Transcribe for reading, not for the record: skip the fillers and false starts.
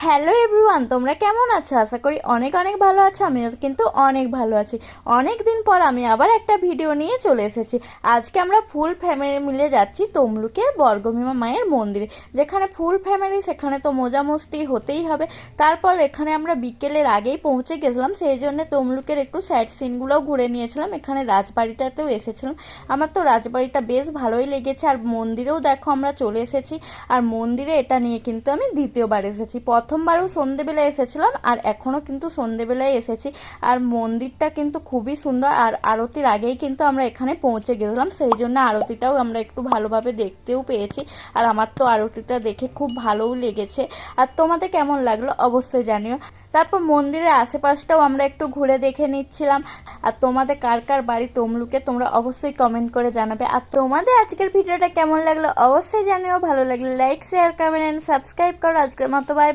Hello everyone, তোমরা কেমন আছো? আশা করি অনেক অনেক ভালো আছো। আমিও কিন্তু অনেক ভালো আছি। অনেক দিন পর আমি আবার একটা ভিডিও নিয়ে চলে এসেছি। আজকে আমরা ফুল ফ্যামিলি মিলে যাচ্ছি তমলুকে বর্গভীমা মায়ের মন্দিরে। যেখানে ফুল ফ্যামিলি সেখানে তো মজা মস্তি হতেই হবে। তারপর এখানে আমরা বিকেলের আগেই পৌঁছে গেছিলাম, সেই জন্য তমলুকের একটু সাইড সিনগুলোও ঘুরে নিয়েছিলাম। এখানে রাজবাড়িটাতেও এসেছিলাম। আমার তো রাজবাড়িটা বেশ ভালোই লেগেছে। আর মন্দিরেও দেখো আমরা চলে এসেছি। আর মন্দিরে এটা নিয়ে কিন্তু আমি দ্বিতীয়বার এসেছি। প্রথমবারও সন্ধেবেলায় এসেছিলাম আর এখনও কিন্তু সন্ধেবেলায় এসেছি। আর মন্দিরটা কিন্তু খুবই সুন্দর। আর আরতির আগেই কিন্তু আমরা এখানে পৌঁছে গেছিলাম, সেই জন্য আরতিটাও আমরা একটু ভালোভাবে দেখতেও পেয়েছি। আর আমার তো আরতিটা দেখে খুব ভালোও লেগেছে। আর তোমাদের কেমন লাগলো অবশ্যই জানিও। তারপর মন্দিরের আশেপাশটাও আমরা একটু ঘুরে দেখে নিচ্ছিলাম। আর তোমাদের কার কার বাড়ি তমলুকে তোমরা অবশ্যই কমেন্ট করে জানাবে। আর তোমাদের আজকের ভিডিওটা কেমন লাগলো অবশ্যই জানিও। ভালো লাগলে like share comment and subscribe করো। আজকের মতো বাই।